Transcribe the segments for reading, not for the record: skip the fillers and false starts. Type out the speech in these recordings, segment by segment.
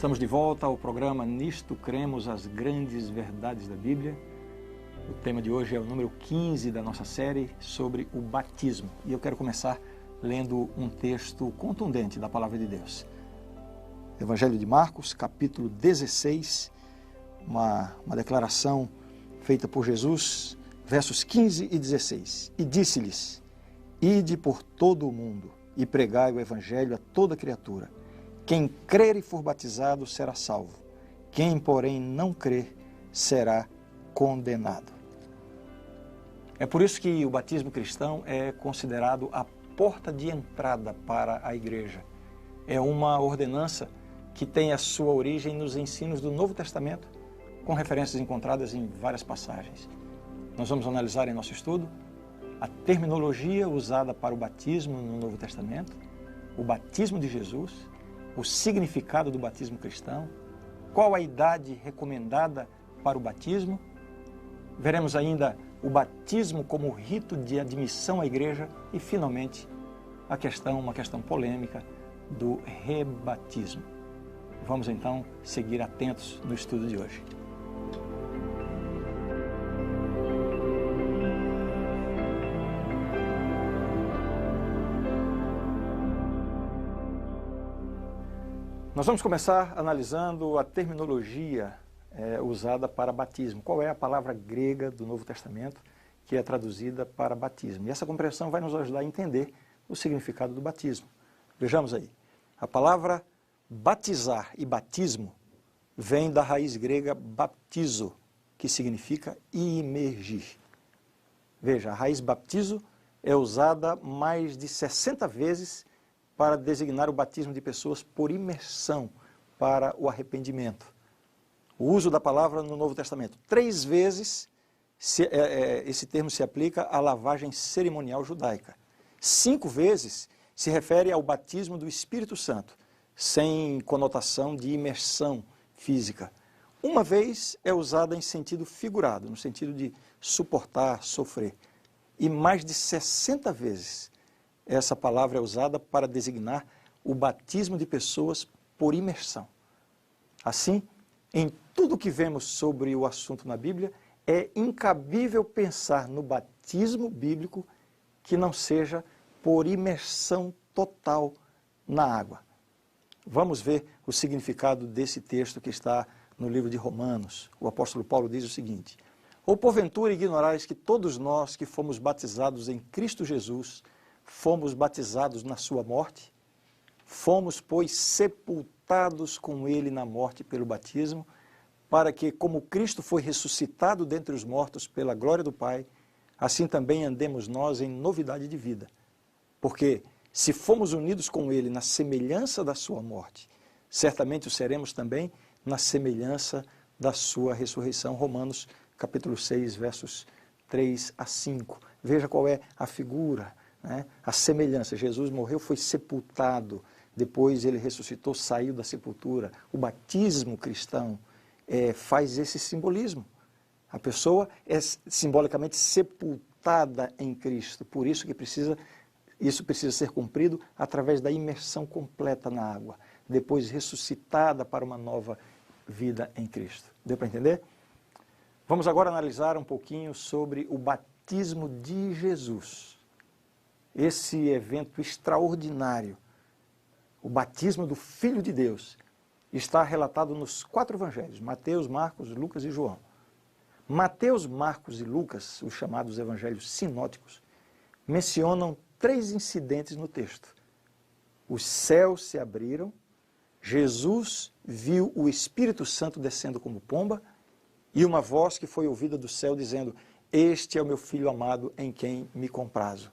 Estamos de volta ao programa Nisto Cremos, as grandes verdades da Bíblia. O tema de hoje é o número 15 da nossa série sobre o batismo. E eu quero começar lendo um texto contundente da Palavra de Deus. Evangelho de Marcos, capítulo 16, uma declaração feita por Jesus, versos 15 e 16. E disse-lhes: Ide por todo o mundo e pregai o Evangelho a toda criatura. Quem crer e for batizado será salvo. Quem, porém, não crer será condenado. É por isso que o batismo cristão é considerado a porta de entrada para a igreja. É uma ordenança que tem a sua origem nos ensinos do Novo Testamento, com referências encontradas em várias passagens. Nós vamos analisar em nosso estudo a terminologia usada para o batismo no Novo Testamento, o batismo de Jesus, o significado do batismo cristão, qual a idade recomendada para o batismo. Veremos ainda o batismo como rito de admissão à igreja e, finalmente, uma questão polêmica do rebatismo. Vamos então seguir atentos no estudo de hoje. Nós vamos começar analisando a terminologia usada para batismo. Qual é a palavra grega do Novo Testamento que é traduzida para batismo? E essa compreensão vai nos ajudar a entender o significado do batismo. Vejamos aí. A palavra batizar e batismo vem da raiz grega baptizo, que significa imergir. Veja, a raiz baptizo é usada mais de 60 vezes para designar o batismo de pessoas por imersão para o arrependimento. O uso da palavra no Novo Testamento. 3 vezes esse termo se aplica à lavagem cerimonial judaica. 5 vezes se refere ao batismo do Espírito Santo, sem conotação de imersão física. 1 vez é usada em sentido figurado, no sentido de suportar, sofrer. E mais de 60 vezes essa palavra é usada para designar o batismo de pessoas por imersão. Assim, em tudo que vemos sobre o assunto na Bíblia, é incabível pensar no batismo bíblico que não seja por imersão total na água. Vamos ver o significado desse texto que está no livro de Romanos. O apóstolo Paulo diz o seguinte: Ou porventura ignorais que todos nós que fomos batizados em Cristo Jesus fomos batizados na sua morte? Fomos, pois, sepultados com ele na morte pelo batismo, para que, como Cristo foi ressuscitado dentre os mortos pela glória do Pai, assim também andemos nós em novidade de vida. Porque, se fomos unidos com ele na semelhança da sua morte, certamente o seremos também na semelhança da sua ressurreição. Romanos, capítulo 6, versos 3 a 5. Veja qual é a figura, a semelhança. Jesus morreu, foi sepultado, depois ele ressuscitou, saiu da sepultura. O batismo cristão faz esse simbolismo. A pessoa é simbolicamente sepultada em Cristo, por isso que isso precisa ser cumprido através da imersão completa na água, depois ressuscitada para uma nova vida em Cristo. Deu para entender? Vamos agora analisar um pouquinho sobre o batismo de Jesus. Esse evento extraordinário, o batismo do Filho de Deus, está relatado nos 4 evangelhos, Mateus, Marcos, Lucas e João. Mateus, Marcos e Lucas, os chamados evangelhos sinóticos, mencionam 3 incidentes no texto. Os céus se abriram, Jesus viu o Espírito Santo descendo como pomba e uma voz que foi ouvida do céu dizendo: Este é o meu Filho amado em quem me comprazo.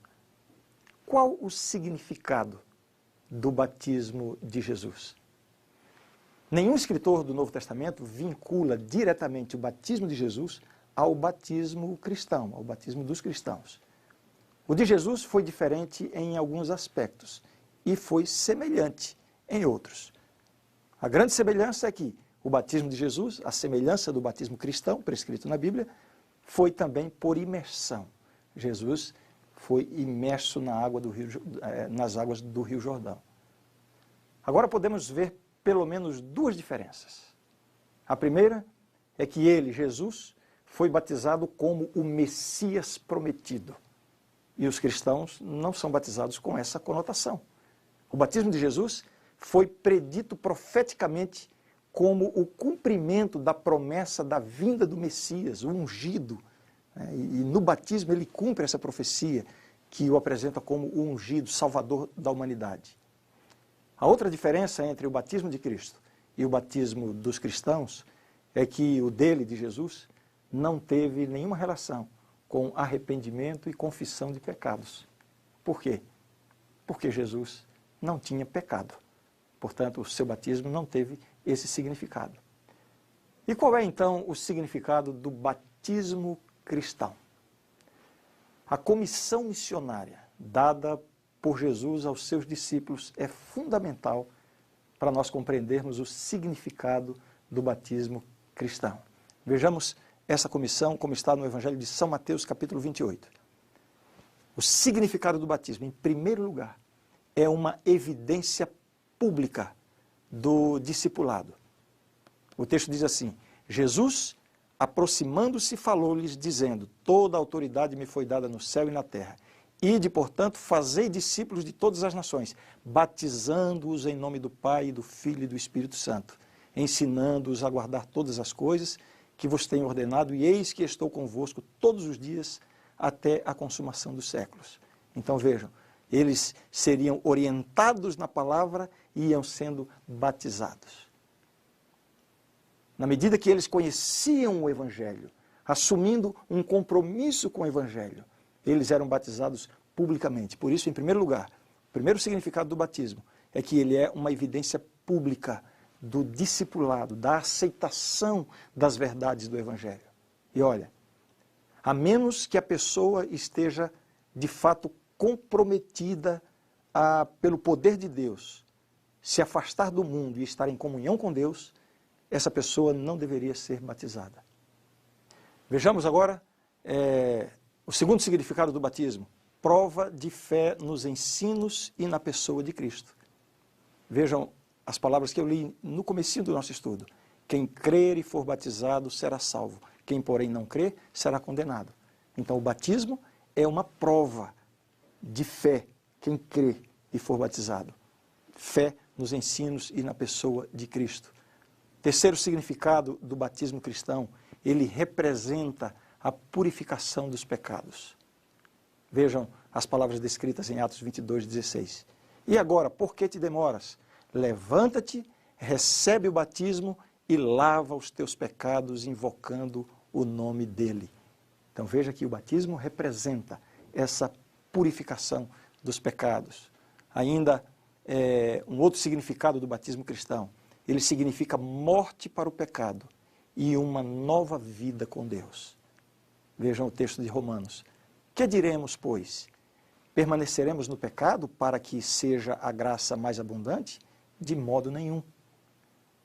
Qual o significado do batismo de Jesus? Nenhum escritor do Novo Testamento vincula diretamente o batismo de Jesus ao batismo cristão, ao batismo dos cristãos. O de Jesus foi diferente em alguns aspectos e foi semelhante em outros. A grande semelhança é que o batismo de Jesus, a semelhança do batismo cristão prescrito na Bíblia, foi também por imersão. Jesus foi imerso nas águas do Rio Jordão. Agora podemos ver pelo menos duas diferenças. A primeira é que ele, Jesus, foi batizado como o Messias prometido. E os cristãos não são batizados com essa conotação. O batismo de Jesus foi predito profeticamente como o cumprimento da promessa da vinda do Messias, o ungido. E no batismo ele cumpre essa profecia que o apresenta como o ungido, salvador da humanidade. A outra diferença entre o batismo de Cristo e o batismo dos cristãos é que o dele, de Jesus, não teve nenhuma relação com arrependimento e confissão de pecados. Por quê? Porque Jesus não tinha pecado. Portanto, o seu batismo não teve esse significado. E qual é, então, o significado do batismo cristão? A comissão missionária dada por Jesus aos seus discípulos é fundamental para nós compreendermos o significado do batismo cristão. Vejamos essa comissão como está no Evangelho de São Mateus, capítulo 28. O significado do batismo, em primeiro lugar, é uma evidência pública do discipulado. O texto diz assim: Jesus, aproximando-se, falou-lhes, dizendo: toda a autoridade me foi dada no céu e na terra. Ide, portanto, fazei discípulos de todas as nações, batizando-os em nome do Pai, do Filho e do Espírito Santo, ensinando-os a guardar todas as coisas que vos tenho ordenado, e eis que estou convosco todos os dias até a consumação dos séculos. Então vejam, eles seriam orientados na palavra e iam sendo batizados. Na medida que eles conheciam o Evangelho, assumindo um compromisso com o Evangelho, eles eram batizados publicamente. Por isso, em primeiro lugar, o primeiro significado do batismo é que ele é uma evidência pública do discipulado, da aceitação das verdades do Evangelho. E olha, a menos que a pessoa esteja de fato comprometida pelo poder de Deus, se afastar do mundo e estar em comunhão com Deus, essa pessoa não deveria ser batizada. Vejamos agora o segundo significado do batismo: prova de fé nos ensinos e na pessoa de Cristo. Vejam as palavras que eu li no comecinho do nosso estudo. Quem crer e for batizado será salvo. Quem, porém, não crer, será condenado. Então, o batismo é uma prova de fé, quem crê e for batizado. Fé nos ensinos e na pessoa de Cristo. Terceiro significado do batismo cristão: ele representa a purificação dos pecados. Vejam as palavras descritas em Atos 22:16. E agora, por que te demoras? Levanta-te, recebe o batismo e lava os teus pecados, invocando o nome dele. Então veja que o batismo representa essa purificação dos pecados. Ainda um outro significado do batismo cristão: ele significa morte para o pecado e uma nova vida com Deus. Vejam o texto de Romanos. Que diremos, pois? Permaneceremos no pecado para que seja a graça mais abundante? De modo nenhum.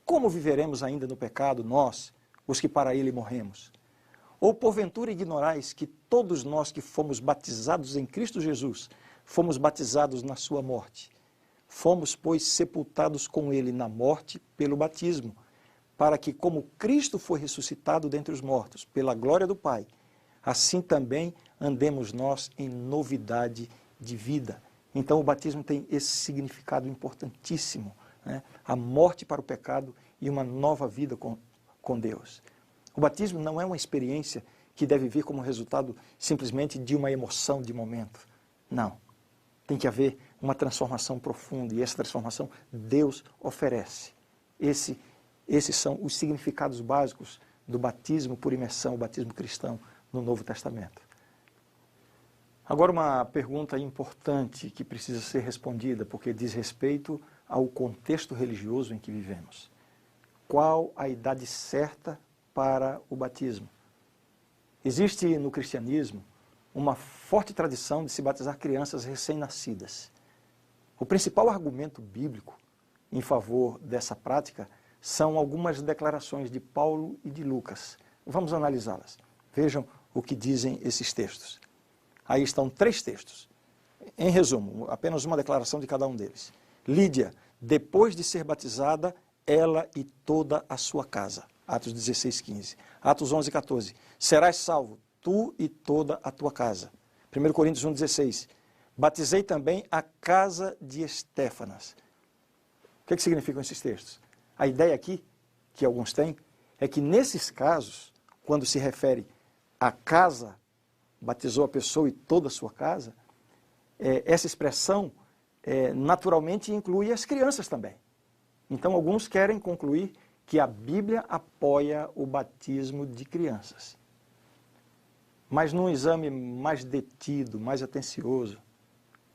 Como viveremos ainda no pecado, nós, os que para ele morremos? Ou porventura ignorais que todos nós que fomos batizados em Cristo Jesus, fomos batizados na sua morte? Fomos, pois, sepultados com ele na morte pelo batismo, para que, como Cristo foi ressuscitado dentre os mortos, pela glória do Pai, assim também andemos nós em novidade de vida. Então o batismo tem esse significado importantíssimo, né? A morte para o pecado e uma nova vida com Deus. O batismo não é uma experiência que deve vir como resultado simplesmente de uma emoção de momento. Não. Tem que haver uma transformação profunda, e essa transformação Deus oferece. Esses são os significados básicos do batismo por imersão, o batismo cristão no Novo Testamento. Agora uma pergunta importante que precisa ser respondida, porque diz respeito ao contexto religioso em que vivemos. Qual a idade certa para o batismo? Existe no cristianismo uma forte tradição de se batizar crianças recém-nascidas. O principal argumento bíblico em favor dessa prática são algumas declarações de Paulo e de Lucas. Vamos analisá-las. Vejam o que dizem esses textos. Aí estão 3 textos. Em resumo, apenas uma declaração de cada um deles. Lídia, depois de ser batizada, ela e toda a sua casa. Atos 16, 15. Atos 11, 14. Serás salvo, tu e toda a tua casa. 1 Coríntios 1, 16. Batizei também a casa de Estéfanas. O que significam esses textos? A ideia aqui, que alguns têm, é que nesses casos, quando se refere à casa, batizou a pessoa e toda a sua casa, essa expressão naturalmente inclui as crianças também. Então, alguns querem concluir que a Bíblia apoia o batismo de crianças. Mas num exame mais detido, mais atencioso,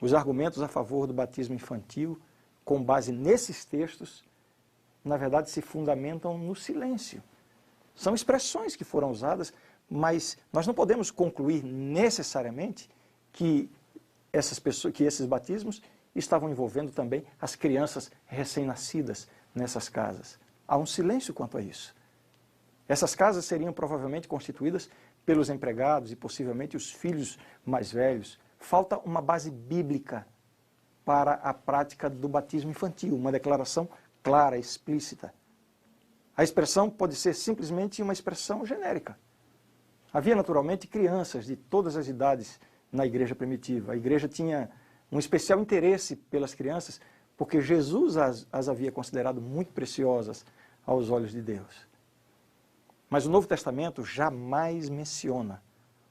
os argumentos a favor do batismo infantil, com base nesses textos, na verdade se fundamentam no silêncio. São expressões que foram usadas, mas nós não podemos concluir necessariamente que esses batismos estavam envolvendo também as crianças recém-nascidas nessas casas. Há um silêncio quanto a isso. Essas casas seriam provavelmente constituídas pelos empregados e possivelmente os filhos mais velhos. Falta uma base bíblica para a prática do batismo infantil, uma declaração clara, explícita. A expressão pode ser simplesmente uma expressão genérica. Havia naturalmente crianças de todas as idades na igreja primitiva. A igreja tinha um especial interesse pelas crianças, porque Jesus as havia considerado muito preciosas aos olhos de Deus. Mas o Novo Testamento jamais menciona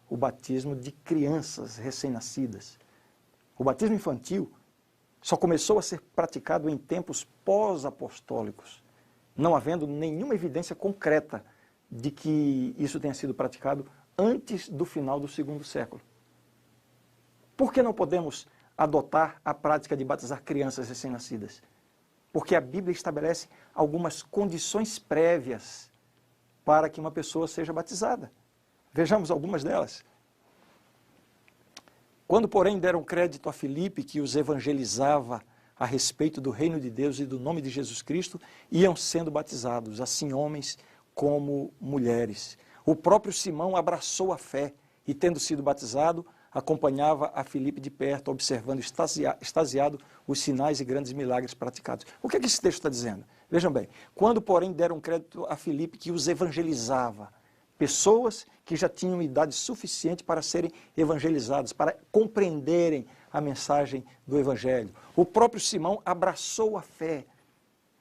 o batismo de crianças recém-nascidas. O batismo infantil só começou a ser praticado em tempos pós-apostólicos, não havendo nenhuma evidência concreta de que isso tenha sido praticado antes do final do segundo século. Por que não podemos adotar a prática de batizar crianças recém-nascidas? Porque a Bíblia estabelece algumas condições prévias para que uma pessoa seja batizada. Vejamos algumas delas. Quando, porém, deram crédito a Filipe, que os evangelizava a respeito do reino de Deus e do nome de Jesus Cristo, iam sendo batizados, assim homens como mulheres. O próprio Simão abraçou a fé e, tendo sido batizado, acompanhava a Filipe de perto, observando extasiado os sinais e grandes milagres praticados. O que é que esse texto está dizendo? Vejam bem, quando, porém, deram crédito a Filipe, que os evangelizava, pessoas que já tinham idade suficiente para serem evangelizadas, para compreenderem a mensagem do Evangelho. O próprio Simão abraçou a fé,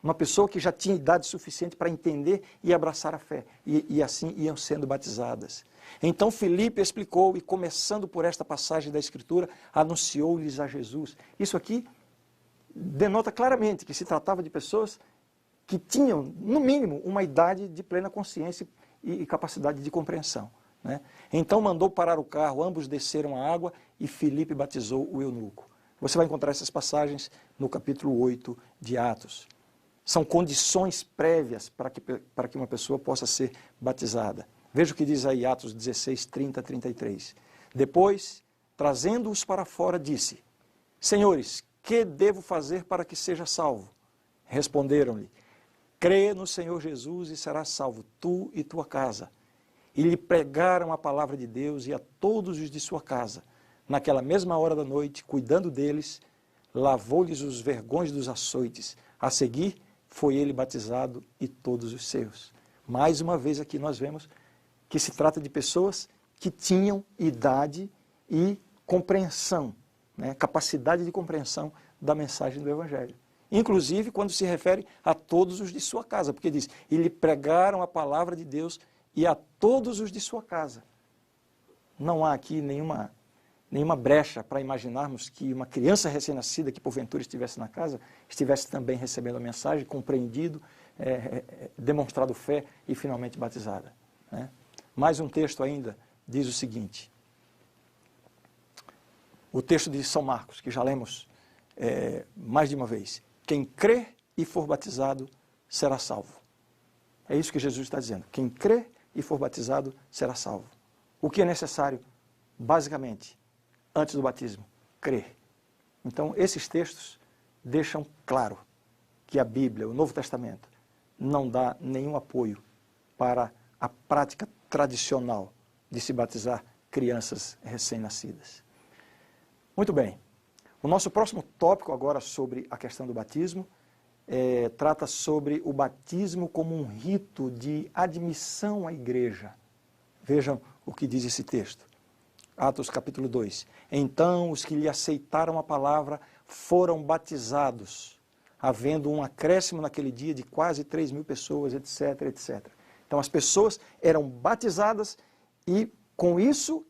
uma pessoa que já tinha idade suficiente para entender e abraçar a fé, e assim iam sendo batizadas. Então Filipe explicou, e começando por esta passagem da Escritura, anunciou-lhes a Jesus. Isso aqui denota claramente que se tratava de pessoas que tinham, no mínimo, uma idade de plena consciência e capacidade de compreensão, né? Então mandou parar o carro, ambos desceram a água e Filipe batizou o eunuco. Você vai encontrar essas passagens no capítulo 8 de Atos. São condições prévias para que uma pessoa possa ser batizada. Veja o que diz aí Atos 16, 30, 33. Depois, trazendo-os para fora, disse: Senhores, que devo fazer para que seja salvo? Responderam-lhe: crê no Senhor Jesus e serás salvo, tu e tua casa. E lhe pregaram a palavra de Deus e a todos os de sua casa. Naquela mesma hora da noite, cuidando deles, lavou-lhes os vergões dos açoites. A seguir, foi ele batizado e todos os seus. Mais uma vez aqui nós vemos que se trata de pessoas que tinham idade e compreensão, né, capacidade de compreensão da mensagem do Evangelho. Inclusive quando se refere a todos os de sua casa, porque diz, e lhe pregaram a palavra de Deus e a todos os de sua casa. Não há aqui nenhuma brecha para imaginarmos que uma criança recém-nascida que porventura estivesse na casa, estivesse também recebendo a mensagem, compreendido, demonstrado fé e finalmente batizada, né? Mais um texto ainda diz o seguinte, o texto de São Marcos, que já lemos mais de uma vez: quem crê e for batizado será salvo. É isso que Jesus está dizendo. Quem crê e for batizado será salvo. O que é necessário, basicamente, antes do batismo? Crer. Então, esses textos deixam claro que a Bíblia, o Novo Testamento, não dá nenhum apoio para a prática tradicional de se batizar crianças recém-nascidas. Muito bem. O nosso próximo tópico agora sobre a questão do batismo trata sobre o batismo como um rito de admissão à igreja. Vejam o que diz esse texto. Atos capítulo 2. Então os que lhe aceitaram a palavra foram batizados, havendo um acréscimo naquele dia de quase 3.000 pessoas, etc, etc. Então as pessoas eram batizadas e com isso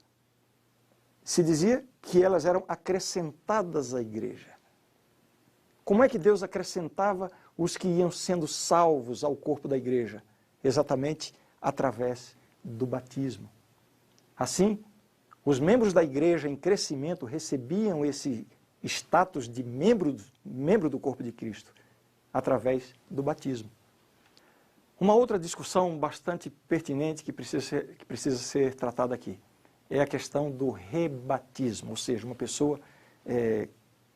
se dizia que elas eram acrescentadas à igreja. Como é que Deus acrescentava os que iam sendo salvos ao corpo da igreja? Exatamente através do batismo. Assim, os membros da igreja em crescimento recebiam esse status de membro do corpo de Cristo através do batismo. Uma outra discussão bastante pertinente que precisa ser tratada aqui é a questão do rebatismo, ou seja, uma pessoa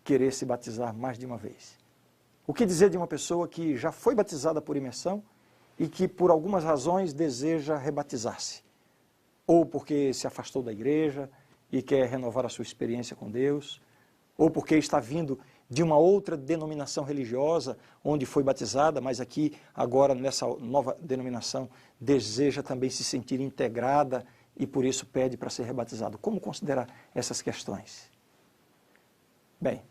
querer se batizar mais de uma vez. O que dizer de uma pessoa que já foi batizada por imersão e que por algumas razões deseja rebatizar-se? Ou porque se afastou da igreja e quer renovar a sua experiência com Deus, ou porque está vindo de uma outra denominação religiosa onde foi batizada, mas aqui, agora, nessa nova denominação, deseja também se sentir integrada e por isso pede para ser rebatizado. Como considerar essas questões? Bem,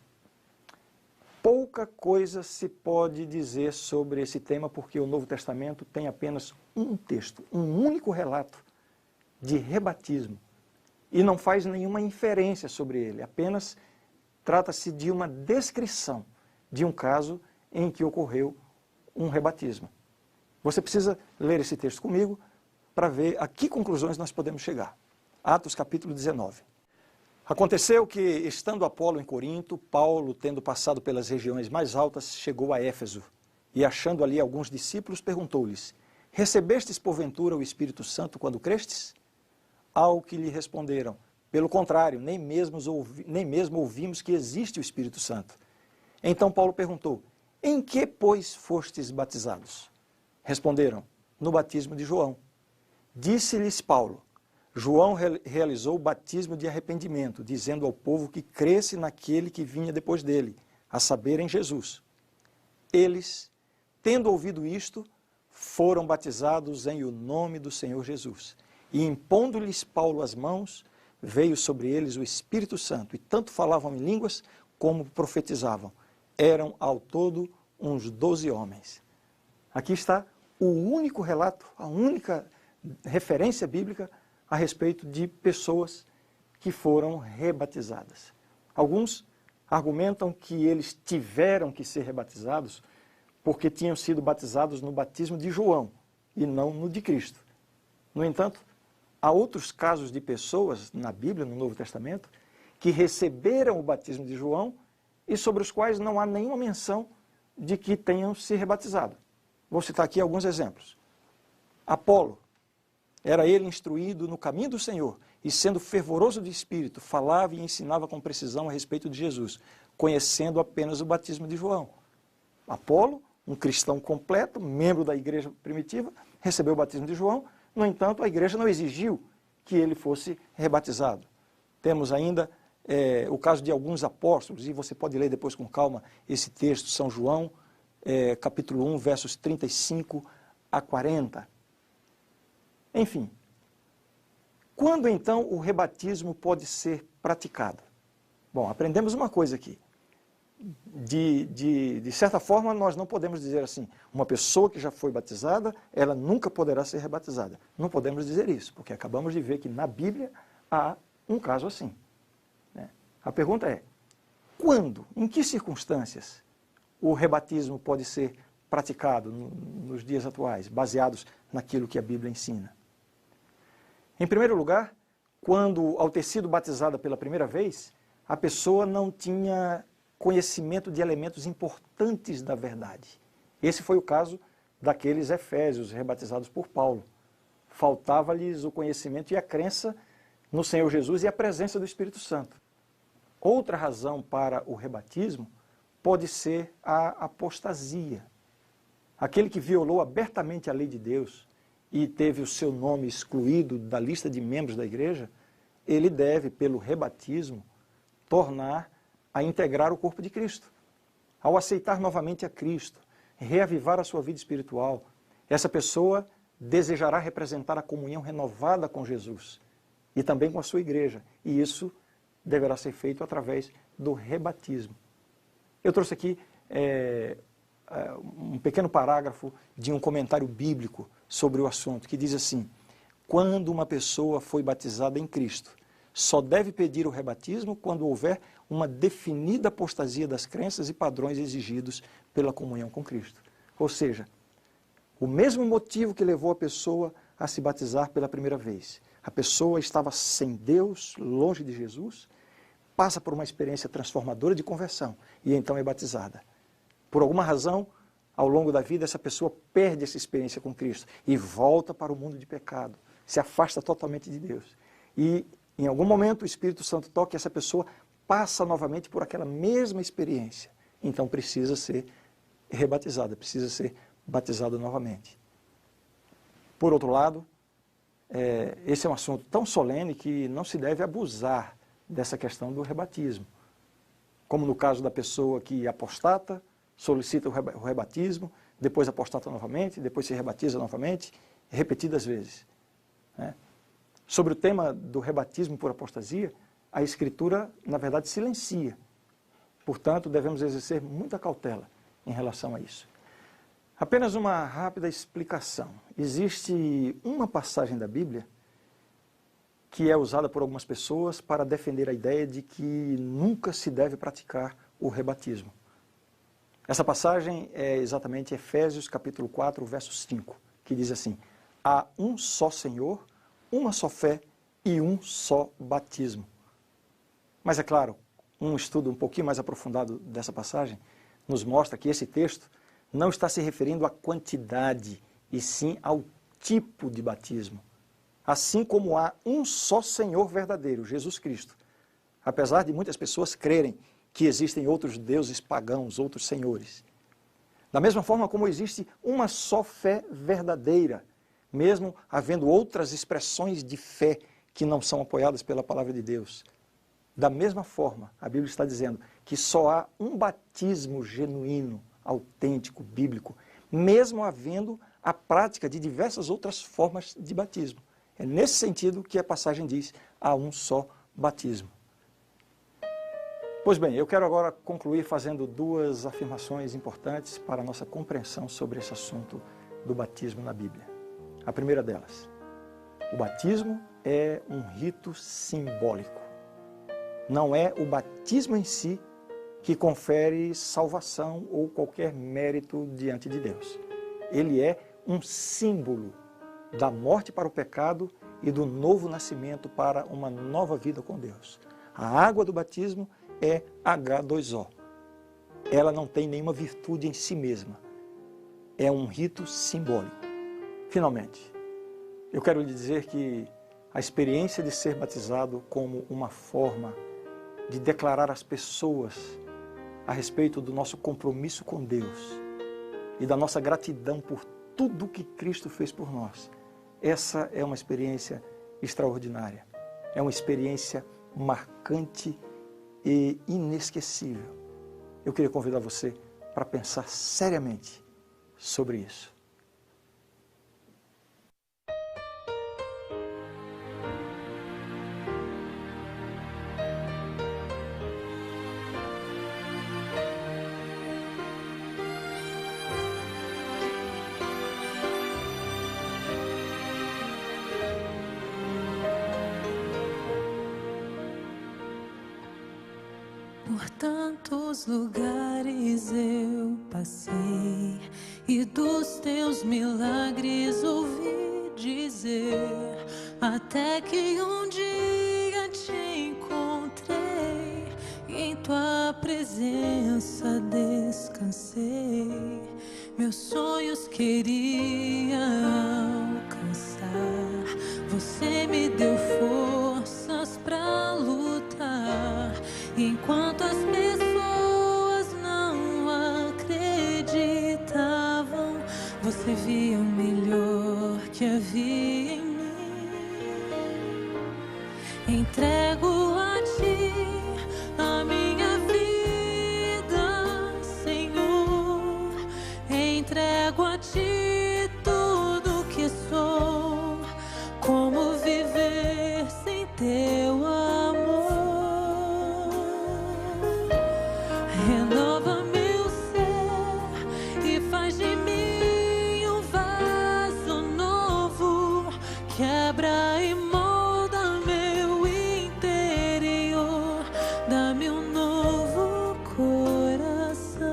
pouca coisa se pode dizer sobre esse tema porque o Novo Testamento tem apenas um texto, um único relato de rebatismo e não faz nenhuma inferência sobre ele, apenas trata-se de uma descrição de um caso em que ocorreu um rebatismo. Você precisa ler esse texto comigo para ver a que conclusões nós podemos chegar. Atos capítulo 19. Aconteceu que, estando Apolo em Corinto, Paulo, tendo passado pelas regiões mais altas, chegou a Éfeso e, achando ali alguns discípulos, perguntou-lhes: recebestes porventura o Espírito Santo quando crestes? Ao que lhe responderam: pelo contrário, nem mesmo ouvimos que existe o Espírito Santo. Então Paulo perguntou: em que, pois, fostes batizados? Responderam: no batismo de João. Disse-lhes Paulo: João realizou o batismo de arrependimento, dizendo ao povo que cresce naquele que vinha depois dele, a saber, em Jesus. Eles, tendo ouvido isto, foram batizados em o nome do Senhor Jesus. E impondo-lhes Paulo as mãos, veio sobre eles o Espírito Santo, e tanto falavam em línguas como profetizavam. Eram ao todo uns 12 homens. Aqui está o único relato, a única referência bíblica a respeito de pessoas que foram rebatizadas. Alguns argumentam que eles tiveram que ser rebatizados porque tinham sido batizados no batismo de João e não no de Cristo. No entanto, há outros casos de pessoas na Bíblia, no Novo Testamento, que receberam o batismo de João e sobre os quais não há nenhuma menção de que tenham se rebatizado. Vou citar aqui alguns exemplos. Apolo, era ele instruído no caminho do Senhor e, sendo fervoroso de espírito, falava e ensinava com precisão a respeito de Jesus, conhecendo apenas o batismo de João. Apolo, um cristão completo, membro da igreja primitiva, recebeu o batismo de João. No entanto, a igreja não exigiu que ele fosse rebatizado. Temos ainda o caso de alguns apóstolos, e você pode ler depois com calma esse texto, São João, capítulo 1, versos 35 a 40. Enfim, quando então o rebatismo pode ser praticado? Bom, aprendemos uma coisa aqui. De certa forma, nós não podemos dizer assim, uma pessoa que já foi batizada, ela nunca poderá ser rebatizada. Não podemos dizer isso, porque acabamos de ver que na Bíblia há um caso assim. Né? A pergunta é, quando, em que circunstâncias o rebatismo pode ser praticado nos dias atuais, baseados naquilo que a Bíblia ensina? Em primeiro lugar, quando, ao ter sido batizada pela primeira vez, a pessoa não tinha conhecimento de elementos importantes da verdade. Esse foi o caso daqueles efésios rebatizados por Paulo. Faltava-lhes o conhecimento e a crença no Senhor Jesus e a presença do Espírito Santo. Outra razão para o rebatismo pode ser a apostasia. Aquele que violou abertamente a lei de Deus e teve o seu nome excluído da lista de membros da igreja, ele deve, pelo rebatismo, tornar a integrar o corpo de Cristo. Ao aceitar novamente a Cristo, reavivar a sua vida espiritual. Essa pessoa desejará representar a comunhão renovada com Jesus e também com a sua igreja. E isso deverá ser feito através do rebatismo. Eu trouxe aqui um pequeno parágrafo de um comentário bíblico sobre o assunto, que diz assim: quando uma pessoa foi batizada em Cristo, só deve pedir o rebatismo quando houver uma definida apostasia das crenças e padrões exigidos pela comunhão com Cristo. Ou seja, o mesmo motivo que levou a pessoa a se batizar pela primeira vez. A pessoa estava sem Deus, longe de Jesus, passa por uma experiência transformadora de conversão e então é batizada. Por alguma razão, ao longo da vida, essa pessoa perde essa experiência com Cristo e volta para o mundo de pecado, se afasta totalmente de Deus. E em algum momento o Espírito Santo toca e essa pessoa passa novamente por aquela mesma experiência. Então precisa ser rebatizada, precisa ser batizada novamente. Por outro lado, esse é um assunto tão solene que não se deve abusar dessa questão do rebatismo. Como no caso da pessoa que apostata, solicita o rebatismo, depois apostata novamente, depois se rebatiza novamente, repetidas vezes. Sobre o tema do rebatismo por apostasia, a Escritura, na verdade, silencia. Portanto, devemos exercer muita cautela em relação a isso. Apenas uma rápida explicação. Existe uma passagem da Bíblia que é usada por algumas pessoas para defender a ideia de que nunca se deve praticar o rebatismo. Essa passagem é exatamente Efésios capítulo 4, verso 5, que diz assim: há um só Senhor, uma só fé e um só batismo. Mas é claro, um estudo um pouquinho mais aprofundado dessa passagem nos mostra que esse texto não está se referindo à quantidade, e sim ao tipo de batismo. Assim como há um só Senhor verdadeiro, Jesus Cristo. Apesar de muitas pessoas crerem que existem outros deuses pagãos, outros senhores. Da mesma forma como existe uma só fé verdadeira, mesmo havendo outras expressões de fé que não são apoiadas pela palavra de Deus. Da mesma forma, a Bíblia está dizendo que só há um batismo genuíno, autêntico, bíblico, mesmo havendo a prática de diversas outras formas de batismo. É nesse sentido que a passagem diz: há um só batismo. Pois bem, eu quero agora concluir fazendo duas afirmações importantes para a nossa compreensão sobre esse assunto do batismo na Bíblia. A primeira delas: o batismo é um rito simbólico. Não é o batismo em si que confere salvação ou qualquer mérito diante de Deus. Ele é um símbolo da morte para o pecado e do novo nascimento para uma nova vida com Deus. A água do batismo é H2O. Ela não tem nenhuma virtude em si mesma. É um rito simbólico. Finalmente, eu quero lhe dizer que a experiência de ser batizado como uma forma de declarar às pessoas a respeito do nosso compromisso com Deus e da nossa gratidão por tudo que Cristo fez por nós. Essa é uma experiência extraordinária. É uma experiência marcante e inesquecível. Eu queria convidar você para pensar seriamente sobre isso. Por tantos lugares eu passei e dos teus milagres ouvi dizer, até que um dia te encontrei e em tua presença descansei. Meus sonhos queria alcançar, você me deu forças pra lutar. Enquanto as pessoas não acreditavam, você via o melhor que havia em mim. Entrego a ti a minha vida, Senhor. Em Entrego a ti tudo que sou. Como viver sem teu amor? Renova meu ser e faz de mim um vaso novo. Quebra e molda meu interior. Dá-me um novo coração.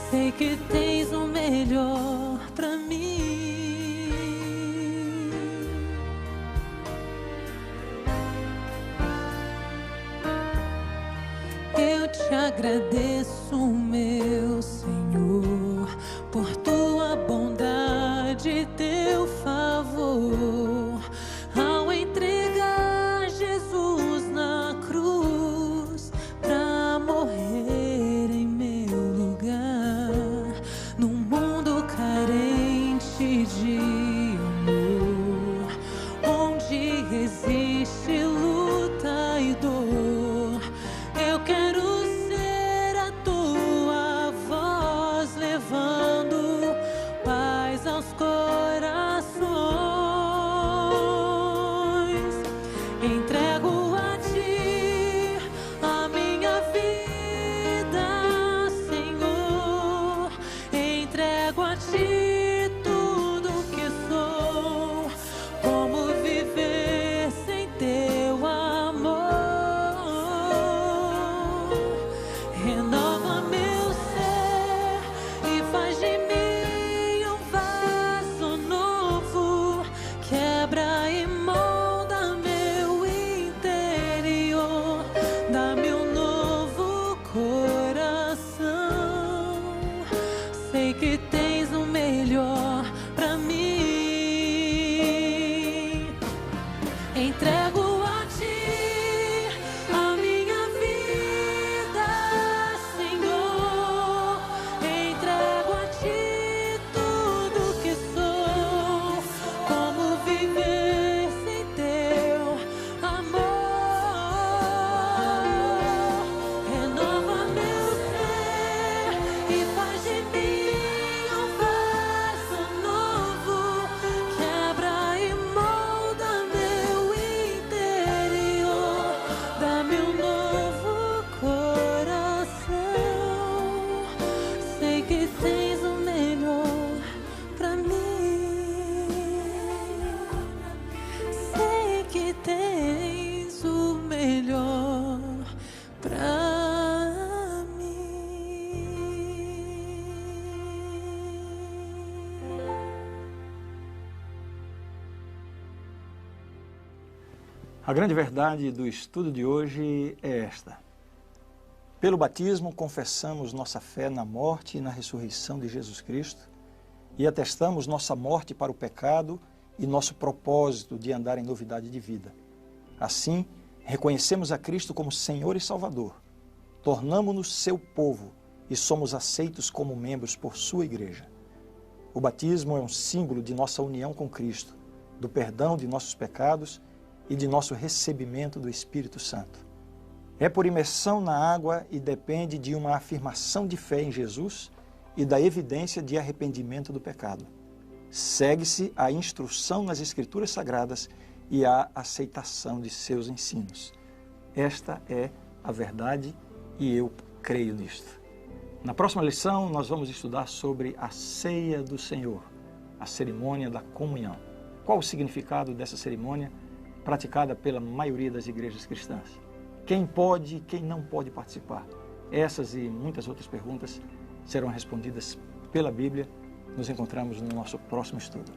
Sei que tens o melhor pra mim. Eu te agradeço, meu Senhor, por tua bondade e teu favor. Ao entregar Jesus na cruz pra morrer em meu lugar, num mundo carente de amor, onde existe luta e dor, eu quero ser a tua voz, levando paz aos corações. Entrego a ti a minha vida, Senhor. Entrego a ti tudo que sou. Como viver sem teu amor? Renova meu ser e faz de mim um vaso novo. Quebra e molda meu interior. Dá-me um novo coração. Sei que tens o melhor pra mim. Entrego a ti a minha vida, Senhor. Entrego a ti tudo que sou. Como viver sem teu amor? Renova meu ser e faz de mim um vaso novo. Quebra e molda meu interior. Dá-me um novo coração. Sei que tens o melhor pra mim. Sei que tens o melhor pra mim. A grande verdade do estudo de hoje é esta. Pelo batismo, confessamos nossa fé na morte e na ressurreição de Jesus Cristo e atestamos nossa morte para o pecado e nosso propósito de andar em novidade de vida. Assim, reconhecemos a Cristo como Senhor e Salvador, tornamo-nos seu povo e somos aceitos como membros por sua igreja. O batismo é um símbolo de nossa união com Cristo, do perdão de nossos pecados e de nosso recebimento do Espírito Santo. É por imersão na água e depende de uma afirmação de fé em Jesus e da evidência de arrependimento do pecado. Segue-se a instrução nas Escrituras Sagradas e a aceitação de seus ensinos. Esta é a verdade e eu creio nisto. Na próxima lição, nós vamos estudar sobre a ceia do Senhor, a cerimônia da comunhão. Qual o significado dessa cerimônia praticada pela maioria das igrejas cristãs? Quem pode e quem não pode participar? Essas e muitas outras perguntas serão respondidas pela Bíblia. Nos encontramos no nosso próximo estudo.